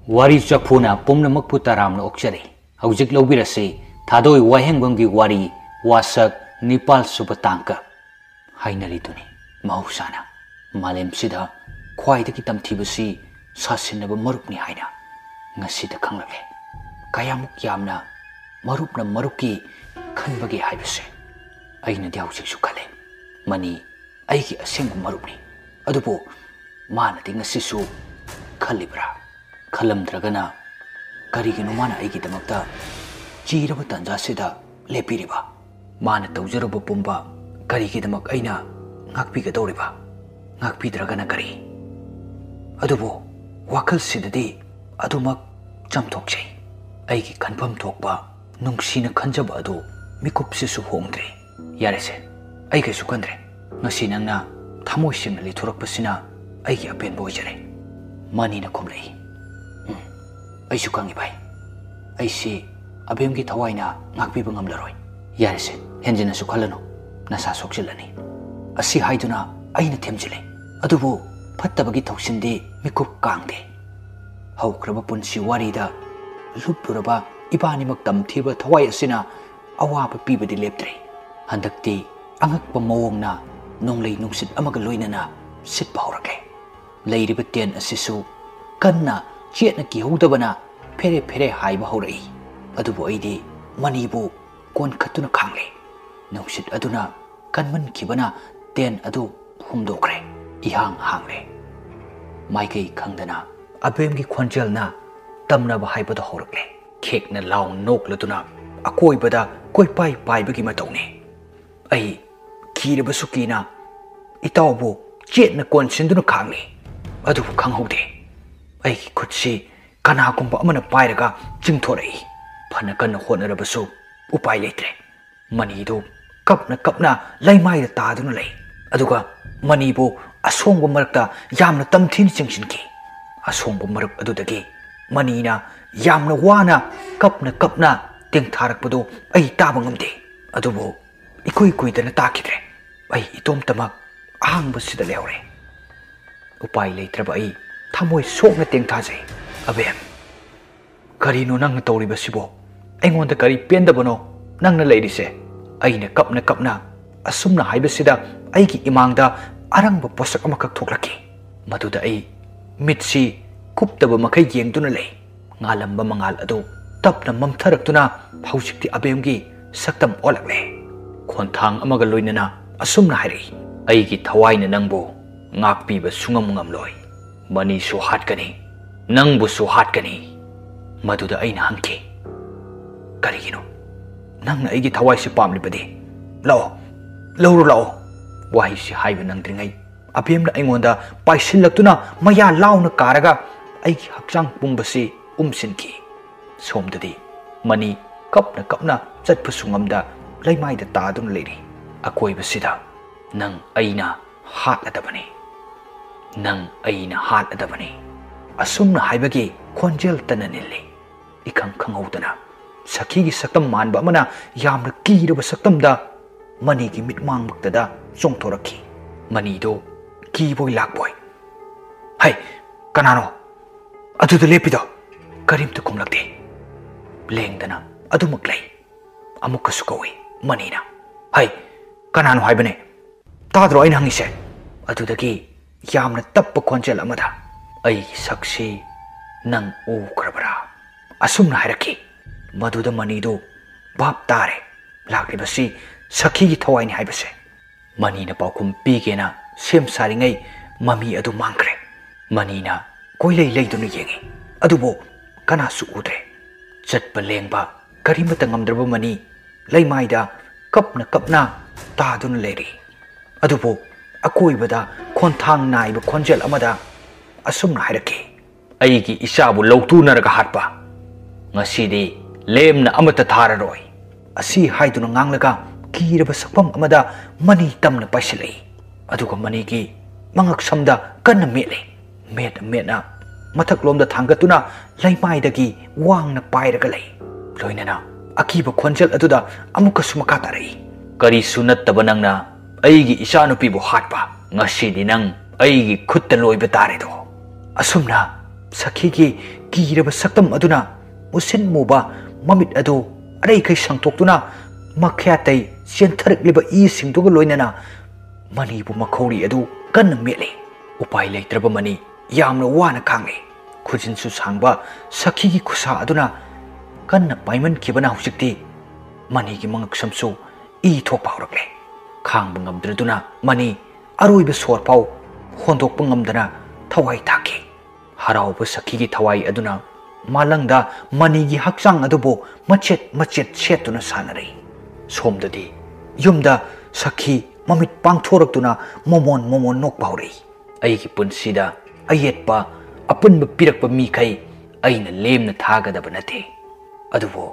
Wari chakpuna pumna makputaram na okchari. Haujik lobirasi thadoi wahengbanggi wari wasak Nipal subatangka. Hainari tuni mahusana malem sida khwaidagi tamthibasi sasinaba marupni haina ngasida khanglale kayamuk yamna marupna maruki khanbagi haibase aina diaujik sukale mani aigi aseng marupni adupo mana de ngasisu khalibra khalamdragana karigino mana aigi damakta chiraba tanja sida lepiriba mana tawjaruba pumba karigidamak aina ngakpigadauriba ngakpidragana kari adubo wakal sidadi adumak chamthokchai aigi khanpham thokpa nungsina khanjaba adu mikupsisu hongdre yarese ai kaisu kandre ngasi nangna thamoi simna lithorakpasina aigi apen boijare mani na khomlei ai su kangi bai ai si abemgi thawaina ngakpiba ngamlaroi yarese henjina su khalano nasa sokchilani asi haiduna aina themjile adubu phattabagi thauksindi mikup kangde haukraba punsi warida lupuraba ibanimak tamthiba thawai asina awaba pibadi leptre handakti angakpa mawongna nonglei nungsit amaga loinana sitpa horake leiriba ten asisu kanna chetna ki hodabana phere phere haiba horai adubu aidi manibu kon khatuna khangle nungsit aduna kanman kibana ten adu humdokre ihang hangle maikei khangdana abemgi khonjelna tamna ba haibada horakle khekna law nokladuna akoi bada koi pai pai bagi matawne ai kireba sukina itawbu chetna kon sinduna khangle adu khanghode ai khutsi kana kumba amana pairaga jingthorai phana kan honarabasu upai leitre manidu kapna laimai da taduna lei aduga manibu asongba marakta yamna tamthin chingsinki asongba marak adudagi manina yamna wana kapna tengtharakpadu ai taba ngamde adubu ikoi kuidana takidre ai itomtamak ahangba sida lehore upai leitraba ai thamoi sokna tengthajai abem karino nang tawriba sibo aingonda kari pendabano nangna leirise aina kapna asumna haibasida aigi imangda arangba posak amakak thoklaki maduda ai mitsi kuptaba makai yengduna lei ngalamba mangal adu tapna mamtharaktuna hausikti abemgi saktam olakle khonthang amaga loinana asumna hairi aigi thawaina nangbo ngakpiba sungam ngamloi mani su hatkani nangbu su hatkani maduda aina hangki karigino nangna aigi thawai si pamlibadi lao wahi si haiba nangdringai abemna aingonda paisillaktuna maya launa karaga aigi hakchang pumbasi umsinki somdadi mani kapna chatpa sungamda laimaida tadun leiri akoibasida nang aina hatladabani asumna haibagi khonjel tananilli ikhang khanghaudana sakhi saktam manba mana yamna kiraba saktamda mani ki mitmang maktada chongthorakhi mani do ki boy lakboy hai kanano aduda lepido karimta kumlakte lengdana adumaklai amukka sukawi manina hai kanano haibane tadro aina hangise adudagi yamna tappa khonjel amada ai saksi nang ukrabara asumna hairaki maduda manido bap tare lakribasi sakhi gi thawai ni haibase manina paukum pigena sem saringai mami adu mangkre manina koilei leiduna yengi adubo kana su udre chatpa lengba karimata ngamdraba mani leimaida kapna taduna leri adubo akoibada khonthang naiba khonjel amada asumna hairaki aigi isabu lौतु Narga हाटपा ngasi lemna amata thararoi asi haiduna nganglaka kiraba sakpam amada mani tamna paisilai aduga mani ki mangak samda kanna mele metna mathak lomda thangatuna laimaidagi wangna pairaga lei loinana akiba khonjel aduda amuka sumaka tarai kari sunat tabanangna aigi isanupi bu hatpa ngasi nang aigi khutta loiba tare do asumna sakhi ki ꯀꯤꯔꯕ ꯁꯛꯇꯝ ꯑꯗꯨꯅ ꯃꯨꯁꯤꯟ ꯃꯨꯕ ꯃꯃꯤꯠ ꯑꯗꯨ ꯑꯔꯩꯈꯩ ꯁꯪꯇꯣꯛꯇꯨꯅ ꯃꯈ꯭ꯌꯥꯇꯩ ꯆꯦꯟꯊꯔꯛꯂꯤꯕ ꯏꯁꯤꯡꯗꯨꯒ ꯂꯣꯏꯅꯅ ꯃꯅꯤꯕꯨ ꯃꯈꯧꯔꯤ ꯑꯗꯨ ꯀꯟꯅ ꯃꯦꯠꯂꯤ ꯎꯄꯥꯏ ꯂꯩꯇ꯭ꯔꯕ ꯃꯅꯤ ꯌꯥꯝꯅ ꯋꯥꯅ ꯈꯥꯡꯂꯤ ꯈꯨꯖꯤꯟꯁꯨ ꯁꯥꯡꯕ ꯁꯈꯤꯒꯤ ꯈꯨꯁꯥ ꯑꯗꯨꯅ ꯀꯟꯅ ꯄꯥꯏꯃꯟꯈꯤꯕꯅ ꯍꯧꯖꯤꯛꯇꯤ ꯃꯅꯤꯒꯤ ꯃꯉꯛꯁꯝꯁꯨ ꯏ ꯊꯣꯛꯄ ꯍꯧꯔꯛꯂꯦ ꯈꯥꯡꯕ ꯉꯝꯗ꯭ꯔꯗꯨꯅ ꯃꯅꯤ ꯑꯔꯣꯏꯕ ꯁꯣꯔ ꯐꯥꯎ ꯍꯣꯟꯗꯣꯛꯄ ꯉꯝꯗꯅ ꯊꯋꯥꯏ ꯊꯥꯈꯤ ꯍꯔꯥꯎꯕ ꯁꯈꯤꯒꯤ ꯊꯋꯥꯏ ꯑꯗꯨꯅ ꯃꯥꯂꯪꯗ ꯃꯅꯤꯒꯤ ꯍꯛꯆꯥꯡ ꯑꯗꯨꯕꯨ ꯃꯆꯦꯠ ꯃꯆꯦꯠ ꯁꯦꯠꯇꯨꯅ ꯁꯥꯟꯅꯔꯤ ꯁꯣꯝꯗꯗꯤ ꯌꯨꯝꯗ ꯁꯈꯤ ꯃꯃꯤꯠ ꯄꯥꯡꯊꯣꯔꯛꯇꯨꯅ ꯃꯣꯃꯣꯟ ꯃꯣꯃꯣꯟ ꯅꯣꯛꯄ ꯍꯧꯔꯛꯏ ꯑꯩꯒꯤ ꯄꯨꯟꯁꯤꯗ ꯑꯌꯦꯠꯄ ꯑꯄꯨꯟꯕ ꯄꯤꯔꯛꯄ ꯃꯤꯈꯩ ꯑꯩꯅ ꯂꯦꯝꯅ ꯊꯥꯒꯗꯕ ꯅꯠꯇꯦ ꯑꯗꯨꯕꯨ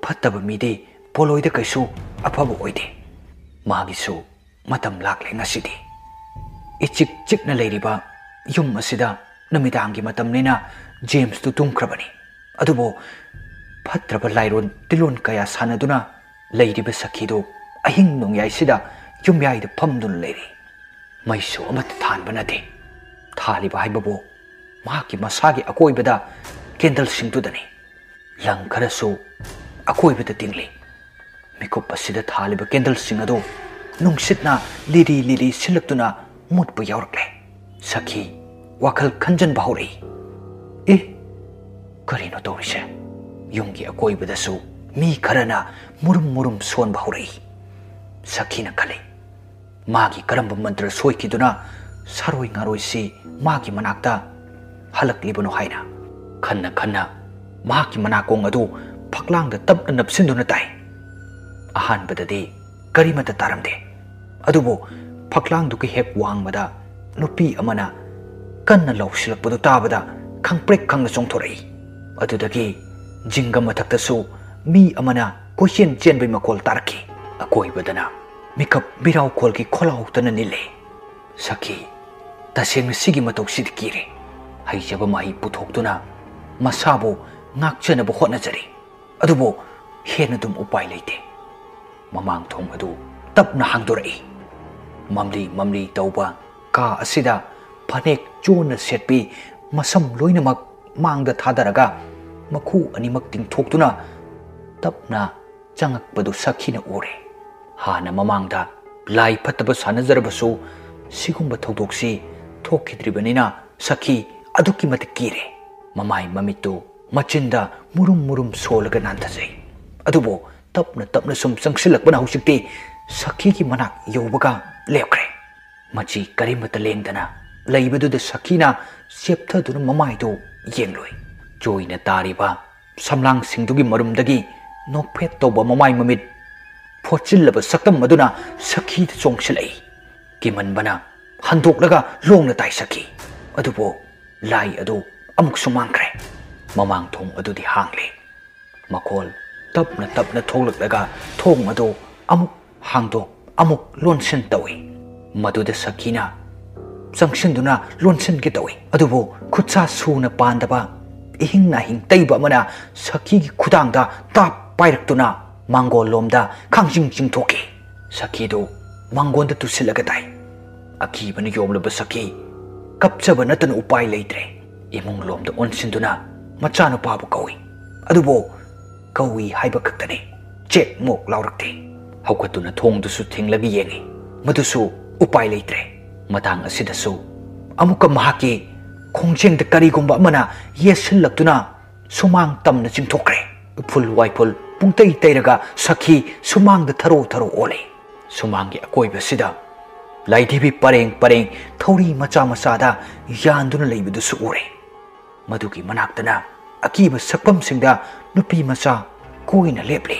ꯐꯠꯇꯕ ꯃꯤꯗꯤ ꯄꯣꯂꯣꯏꯗ ꯀꯩꯁꯨ ꯑꯐꯕ ꯑꯣꯏꯗꯦ ꯃꯥꯒꯤꯁꯨ ꯃꯇꯝ ꯂꯥꯛꯂꯦ ꯉꯁꯤꯗꯤ इचिक चिकना लेरिबा युम असिदा नमिदांगी मतमनिना जेम्स तुमख्रबनी अदुबो फत्रब लाइरोन तिलोन कया सानदुना लेरिबा सखीदो अहिंग नोंयाइसिदा युमयाइद फमदुन लेरि मैसो अमत थानबा नते थालिबा हाइबबो माकी मसागी अकोइबदा कैंडल सिंगदुदनी लंग खरसो अकोइबदा तिंगली मिकुप असिदा थालिबा कैंडल सिंग अदो नुंगसितना लिरी लिरी सिलक्तुना मुटप यावरक्ले सखी वाखल खंजन बाहुरी ए करीनो तौरिसे युंगी अकोइबदसु मी खरना मुरुम मुरुम सोन बाहुरी सखी न खले मागी करंब मंत्र सोइकिदुना सरोइ ngaroisi मागी मनाक्ता हलक्लिबनो हाइना खन्ना खन्ना मागी मनाकोंग अदु फक्लांग द तब नपसिंदुना ताई अहान बददे करीमत तारमदे अदुबो फक्लांग दुके हेक वांगबदा नुपी अमना कन्ना लौसिलकपदु ताबदा खंगप्रेक खंग चोंथोरई अदुदगी जिंगम मथक्तसु मी अमना कोइसेन चेनबै मकोल तारकी अकोइबदना मिकप बिराव खोलकी खोलाउतना निले सखी तसेंग सिगी मतोक्सिद किरे हाइजब माही पुथोक्तुना मसाबो ngakchenabo hotnajari adubo henadum upai leite mamang thong adu tapna hangdorai mamli mamli tauba ka asida phanek chona setpi masam loinamak mangda thadaraga makhu animak tingthoktuna tapna changakpadu sakhina ure hana mamangda lai phataba sanajarabasu sigumba thaudoksi thokidribanina sakhi aduki matkire mamai mamitu machinda murum murum solaga nanthajai adubo tapna tapna sum sangsilakbana hausikti sakhi ki manak yobaga lepkre machi karimata lengdana leibaduda sakhina septhaduna mamaido yengloi joina tariba samlang singdugi marumdagi nokphet toba mamai mamit photchillaba saktam maduna sakhi da chongsilai kimanbana handoklaga longna tai sakhi adubo lai adu amuk sumangkre mamang thong adudi hangle makol tapna tapna tholaklaga thong adu amuk hangdo amuk lonsin tawi maduda sakina sangsinduna lonsin ke tawi adubo khutsa suna pandaba ihing na hing taiba mana sakhi gi khudangda tap pairaktuna mangol lomda khangjing jing thoki sakhi do mangonda tusilaga tai aki bani yomlaba sakhi kapchaba natan upai leitre imung lomda onsinduna machanu pabu kawi adubo kawi haiba kaktani chek mok laurakte haukatuna thongdusu thinglagi yengi madusu upai leitre matang asidasu amuka mahaki khongjengda karigumba amana yesinlaktuna sumang tamna chingthokre phul waipul pungtai tairaga sakhi sumangda tharo tharo ole sumangi akoiba sida laidhibi pareng pareng thori macha masada yanduna leibidusu ure madugi manaktana akiba sakpam singda nupi macha koina leple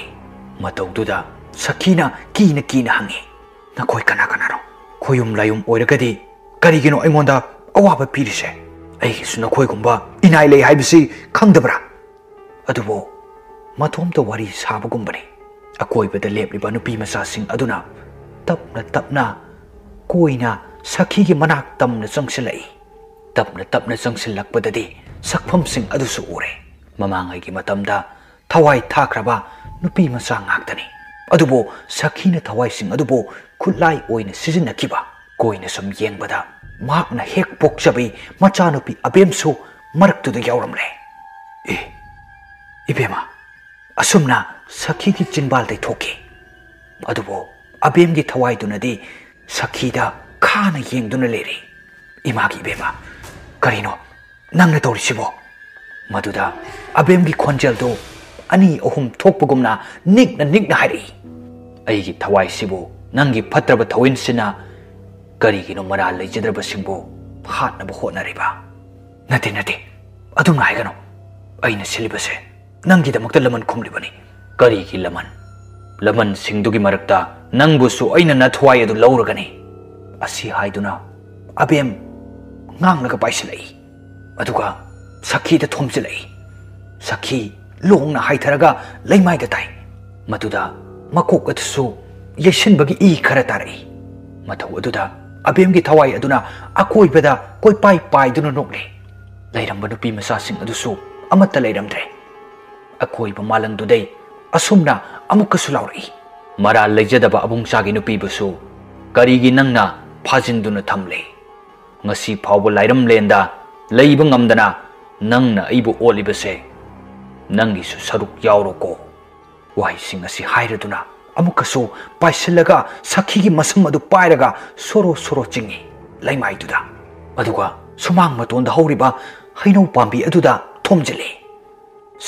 mataududa sakhina kina kina hangi nakoi kana kana ro khoyum layum oiragadi karigino aingonda awaba pirise ai suna khoi gumba inai lei haibisi khangdabra adubo mathom to wari sabu gumbani akoi bada lepliba nupi macha sing aduna tapna tapna koina sakhi gi manak tamna changsilai tapna changsilakpadadi sakpham sing adusu ure mamangai gi matamda thawai thakraba nupi macha ngaktani adubo sakhina thawai sing adubo khutlai oina sijinakiba koina sum yengbada makna hek pokchabi macha nupi abemsu मरक्तुदा यावरमले ए इबेमा असुमना सखी की चिंबाल दे थोके अदुबो अबेम की थवाई दुनदी सखीदा खाना येंगदुना लेरे इमा की इबेमा करिनो नंगना तौरिसिबो मदुदा अबेम की खोंजल दो अनि अहुम थोकपगुमना निकना हारी अईगी थवाई सिबो नंगी फत्रब थविनसिना करिगिनो मरा लेजद्रब सिंबो हाटनब होटनरिबा नते नते अदुम हाइगनो अइना सिलिबसे नंगी दमक्ता लमन खुमलिबनी करिगी लमन सिंगदुगी मरक्ता नंगबुसु अइना नथवाई अदु लौरगनी असि हाइदुना अबेम ngang paislai aduga sakhi da thomjilai sakhi longna haitharaga leimai da tai matuda makok atsu yeshin bagi e khara tarai mathaw aduda abem gi thawai aduna akoi beda koi pai duna nokle lairam banu pi masa sing adusu amata lairam dre akoi ba malang du dei asumna amuk sulauri mara leijadaba abung sagi nu pi busu karigi nangna phajin duna thamle ngasi phawbo lairam lenda leiba ngamdana nangna aibu olibase nangi su saruk yauro ko wai sing asi hairaduna amukasu paisilaga sakhi gi masam adu pairaga soro chingi laimai duda aduga sumang matonda horiba haino pambi aduda thomjele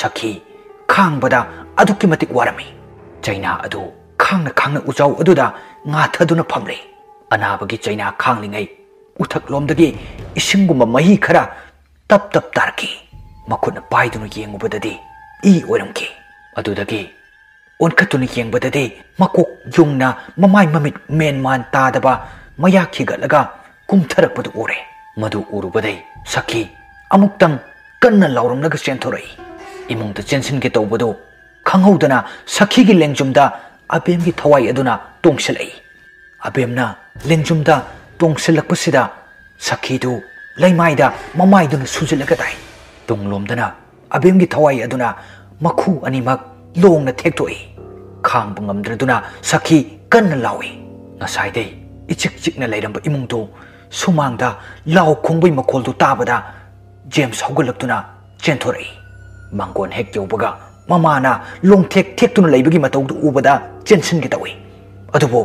sakhi khangbada aduki matik warami chaina adu khangna ujau aduda nga thaduna phamle anabagi chaina khanglingai uthak lomdagi isingumba mahi khara tap tarki makuna paidunu yengubadadi I oramki adudagi onkatuna yengbadadi makok yungna mamai mamit menman tadaba maya khigalaga kumtharakpadu ore madu urubadai sakhi amuktang kanna lauramnaga chentorai imungda chensin ge tawbado khanghaudana sakhi gi lengjumda abem gi thawai aduna tongsilai abemna lengjumda tongsilakpasida sakhidu laimaida mamaiduna sujilaga dai tonglomdana abem gi thawai aduna makhu animak longna thektoi khang bangamdraduna sakhi kanna lawi ngasai dei ichikna lairamba imungdo sumangda law khongbai makoldu tabada james hogalaktuna chenthorei mangon hek yobaga mamana longthektuna laibagi matawdu ubada chensin gi tawi adubo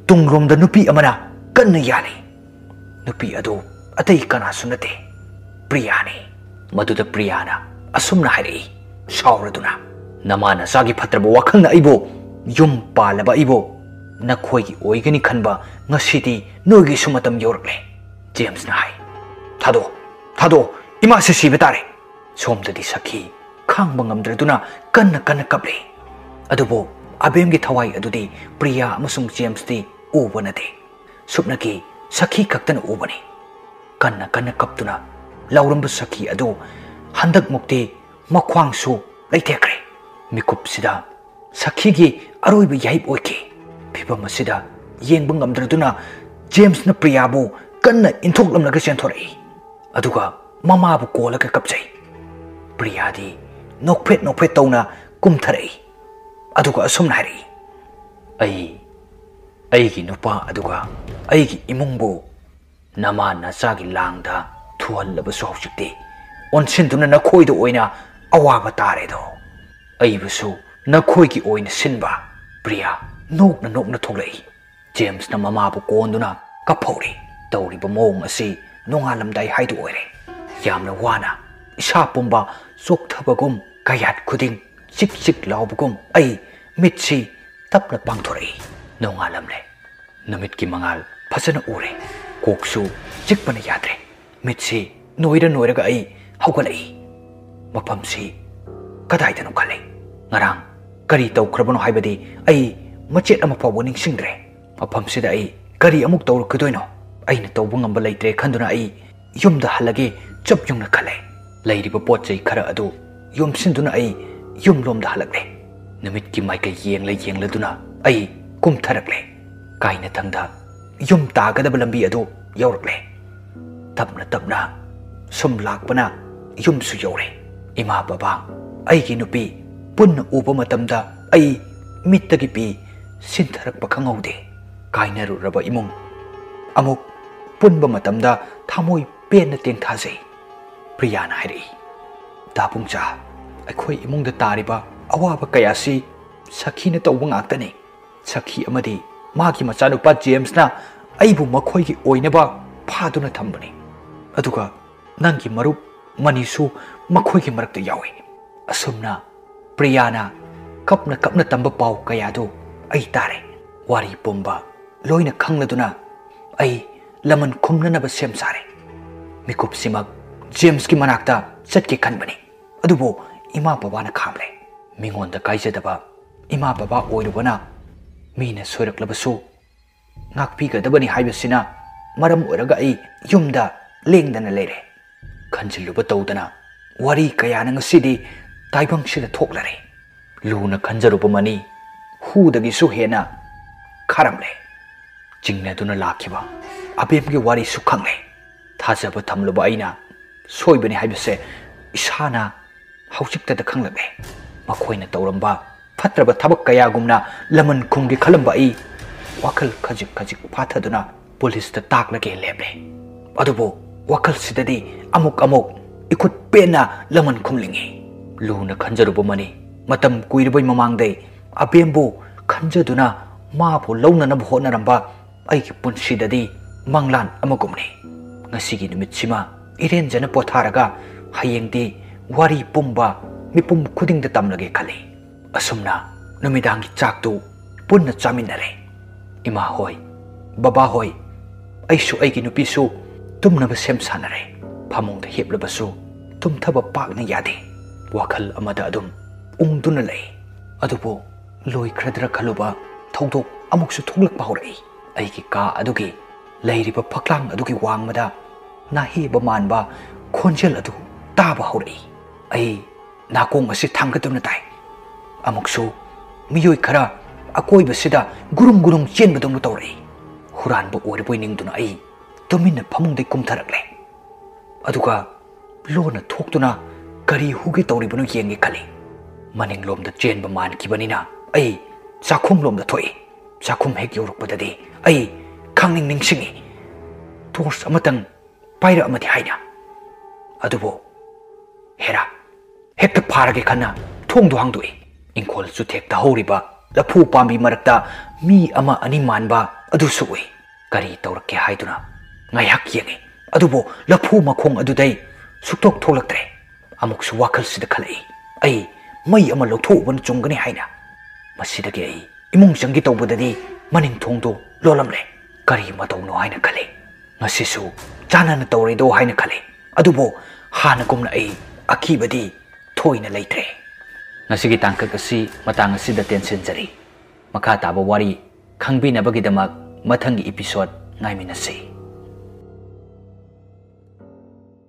tunglomda nupi amana kanna yali nupi adu atai kana sunate priyani maduda priyana asumna hari shauraduna namana sagi phatraba wakhangna ibo yum palaba ibo nakhoi gi oigani khanba ngasidi nogi sumatam yorakle james na hai thado ima se sibe tare somdadi sakhi khangba ngamdraduna kanna kaple adubo abem gi thawai adudi priya amasung james ti ubanate supnaki sakhi kaktana ubani kanna kaptuna lauramba sakhi adu handak mukti makhwangsu leitekre mikupsida sakhi gi aroiba yaib oike phibamasida yengba ngamdraduna james na priya bu kanna inthoklamnaga chenthorei aduga mama bu kolaga kapjai priya di nokphet tawna kumtharei aduga asumna hari aigi nupa aduga aigi imungbu nama nasagi langda thuallaba sohjukti onsinduna nakhoidu oina awaba tare do aibusu nakhoi gi oina sinba priya nokna thoglei james na mama bu konduna kaphori tawri ba mong asi nongalamdai haidu oire yamna wana isa pumba sokthabagum kayat khuding chik laubugum ai mitsi tapna pangthorei nongalamle namit ki mangal phasana ure koksu chikpana yadre mitsi noiraga ai haugalai mapamsi kadaidanu khale ngarang kari tawkrabano haibadi ai machet ama pawu ningsingdre mapamsida ai kari amuk tawrukdoino aina tawbu ngamba leitre khanduna ai yumda halage chapjungna khale leiriba potchai khara adu yumsinduna ai yumlomda halakle namit ki maika yengladuna ai kumtharakle kaina thangda yum tagadaba lambi adu yaurakle tapna sum lakpana yum su yaure ima baba aigi nupi punna uba matamda ai mittagi pi sintharakpa khangaude kainaruraba imung amuk punba matamda thamoi penna tengthajai प्रियाना हाइरई दापुंचा अखोई इमुंग तारिबा अवाब कयासी सखी ने तौब ngaktani सखी अमदी मागी मचानुपा James ना अइबु मखोई की ओइनबा फादुना थंबनी अदुगा नंगी मरुप मनीसु मखोई की मरकत यावे असुमना प्रियाना कपना तंब पाव कयादो अई तारे वारी पुंबा लोइना खंगलदुना अई लमन खुमननब सेम सारे मिकुप सिमक जेम्स की मनाक्ता चटके खनबनी अदुबो इमा बाबाना खामले मिंगोंदा काइजदबा इमा बाबा ओइरुबना मीना सोरकलबसु ngakpigदबनी हाइबसिना मरम ओरगा अई युमदा लेंगदना लेरे खंजिलुब तौदना वारी कयाना ngसिदि ताइबंगसिदा थोकलरे लूना खंजरुब मनी हुदगिसु हेना खारमले चिंगनेदुना लाखिबा अबेमगे वारी सुखंगले थाजब थमलुब आइना सोइबनी हाइबसे इसाना हौजिक्तदा खंगलबे मखोइना तौरंबा फत्रब थबक कयागुमना लमन खुंगी खलंबा आई वखल खजिक खजिक फाथदुना पुलिस ता ताकलगे लेबले अदुबो वखल सिददी अमुक अमुक इखुत पेना लमन खुमलिंगे लूना खंजरुब मनी मतम कुइरबई ममांगदे अबेमबो खंजदुना माबो लौननब होनरंबा अइगी पुनसिददी मंगलान अमगुमने ngasiगी numitchima iren jana potharaga hayengdi wari pumba mipum khudingda tamlage khale asumna numidangi chaktu punna chaminare ima hoi baba hoi aisu aigi nupisu tumnaba sem sanare phamongda heblabasu tumthaba pakna yade wakhal amada adum ungduna lei adubo loi khradra khaluba thongdok amuksu thonglak pahori aigi ka adugi leiriba phaklang adugi wangmada nahi bamanba khonjel adu taba hori ai nakong asi thangkatuna tai amuksu miyoi khara akoi basida gurum chen badong tawri huran bo ori boining duna ai tomin phamung de kumtharakle aduga lona thoktuna kari hugi tawri banu yengi khali maning lom da chen ba man ki banina ai chakhum lom da thoi chakhum hek yoruk badadi ai khangning ning singi tors amatang paira amati haina adubo hera hekta pharage khana thong du hangdui ingkhol chu thek ta horiba lafu pambi marakta mi ama ani manba adu suwi kari tawrakke haiduna ngayak yenge adubo lafu makhong adudai suktok tholaktre amuk su wakal sida khalai ai mai ama lotho ban chungani haina masidagi ai imung jangi tawbudadi maning thongdo lolamle kari matawno haina khale ngasisu chanana tawrido haina khale adubo hana kumna ai akibadi thoina leitre ngasigi tangka kasi matang asida tension jari makha taba wari khangbi nabagi damak mathangi episode ngai minasi